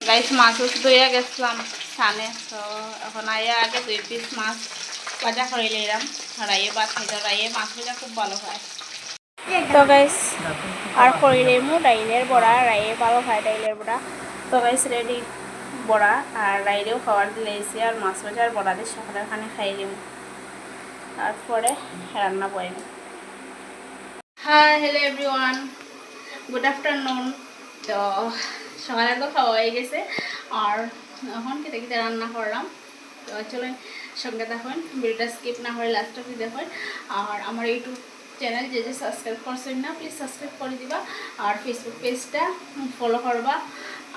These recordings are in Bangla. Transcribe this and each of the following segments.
গাইস মাছ ধুইয়া গেছিলাম সানে, তো এখন আইয়া আগে 2 পিস মাছ ভাজা করে নিলাম। রাইয়ে ভাত খাইতে, রাইয়ে মাছ ভাজা খুব ভালো হয়। তো গাইস আর করিলে মু ডাইলের বড়া, রাইয়ে ভালো খায় ডাইলের বড়া। তো গাইস রেডি বড়া, আর রাইরেও খাবার দিলেছি, আর মাছ ভাজার বড়া দিয়ে সকালে খানে খাই দিম, তারপরে রান্না করিম। Hi hello everyone, good afternoon. তো সকালে তো খাওয়া হয়ে গেছে, আর এখন কেটে কেটে রান্না করলাম। তো চলুন সঙ্গে দেখুন, ভিডিওটা স্কিপ না করে লাস্ট অবধি দেখুন। আর আমার ইউটিউব চ্যানেল যে সাবস্ক্রাইব করছেন না, প্লিজ সাবস্ক্রাইব করে দিবা, আর ফেসবুক পেজটা ফলো করবা।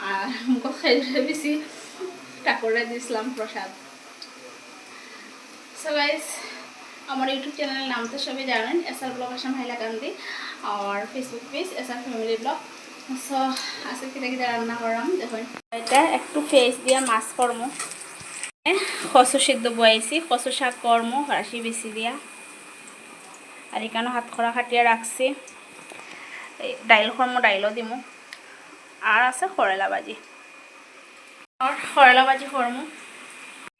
আর মুখ খাইলে বেশি ঠাকুরে দিয়েছিলাম প্রসাদ। সো গাইস আমার ইউটিউব চ্যানেলের নাম তো সবাই জানেন, এসআর ব্লগ আসাম হাইলাকান্দি, আর Facebook page SR family blog. So আজকে কেটে কেটে রান্না করলাম দেখুন। এটা একটু ফেস দিয়ে মাছ কর্ম, কচু সিদ্ধ বয়াইছি, কচু শাক কর্ম রাশি বেশি দিয়া, আর এখানে হাত খরা খাটিয়ে রাখছি। ডাইল কর্ম ডাইলও দিমু, আর আছে করলা ভাজি, আর করলা ভাজি কর্ম।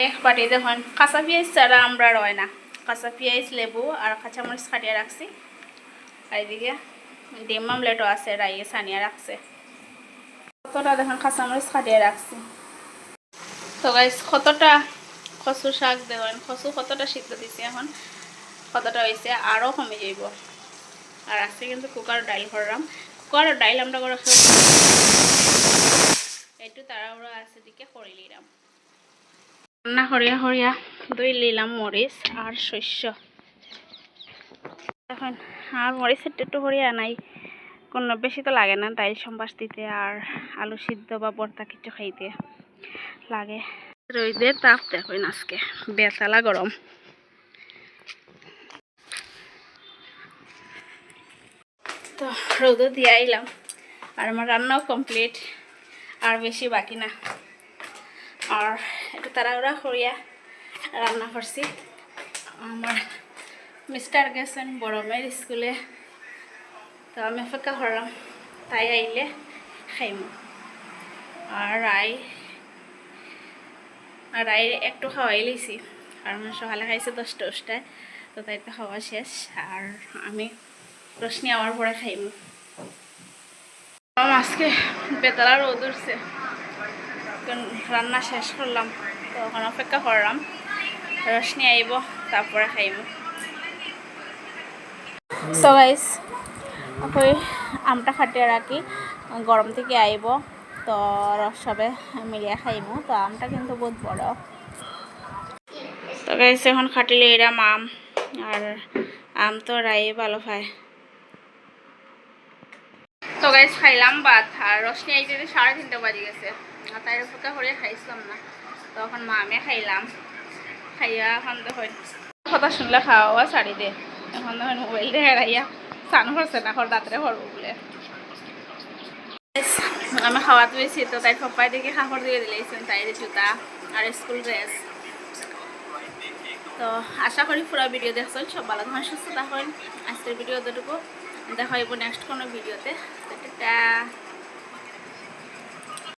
এক বাটি দেখুন কাঁচা পেঁয়াজ ছাড়া আমরা রয় না, কাঁচা পেঁয়াজ লেবু আর কাঁচামরিচ কাটিয়ে রাখছি। আর এদিকে ডিম আমলেটও আছে, রাইয়ে সানিয়া রাখছে। কতটা দেখুন কাঁচামরিচ কাটিয়ে রাখছি। তো গাইস কতটা কচু শাক দেখুন, কচু কতটা সিদ্ধ দিছি, এখন কতটা হয়েছে, আরও কমে যাইব। আর আজকে কিন্তু কুকার ডাইল করলাম, কুকার ডাইল আমরা করে একটু তাড়াহুড়ো আছে দিকে করে নিলাম। রান্না করিয়া করিয়া দই নিলাম মরিচ আর শস্য। এখন আর মরিচের একটু করিয়া নাই, কোনো বেশি তো লাগে না ডাইল সম্বাস দিতে, আর আলু সিদ্ধ বা ভর্তা কিছু খাইতে লাগে। রোদের তাপ দেখুন আজকে বেতালা গরম। তো রোদও দিয়ে আইলাম, আর আমার রান্নাও কমপ্লিট, আর বেশি বাকি না। আর একটু তাড়াহুড়া করিয়া রান্না করছি। আমার মিস্টার গেছেন বড় মেয়ের স্কুলে, তো আমি অপেক্ষা করলাম তাই আইলে খাইম। আর রাই একটু খাওয়াই লিছি, কারণ সকালে খাইছে 10টায়, তো তাই তো খাওয়া শেষ। আর আমি রোশনি আমার পরে খাইম। আজকে বেতালা রোদ উঠছে, রান্না শেষ করলাম, তো ওখানে অপেক্ষা করলাম রোশনি আইব, তারপরে খাইব। সো গাইস ওই আমটা খাটিয়ে রাখি, গরম থেকে আইব, তো সবে মিলিয়ে খাইব। তো আমটা কিন্তু বহুত বড়। তো গাইস এখন খাটিলে এরা আম, আর আম তো রাই ভালো খায়। তো গাইস খাইলাম ভাত, আর রোশনি আইতে 3:30 বাজে গেছে, আর তাই অপেক্ষা করে খাইছিলাম না। তখন মা আমি খাইলাম, খাইয়া এখন দেখুন কথা শুনলে খাওয়া ছাড়ি দে। এখন দেখুন মোবাইল দেখে রাইয়া চান করছে না, রাত্রে করবো বলে। আমি খাওয়া তুলেছি, তো তাই পাপাই দেখে কাপড় দিয়ে দিলেছেন, তাই জুতা আর স্কুল ড্রেস। তো আশা করি পুরো ভিডিও দেখছেন, সব ভালো থাকুন সুস্থ থাকুন। আজকের ভিডিও এতটুকু, দেখা হইব নেক্সট কোনো ভিডিওতে। টাটা।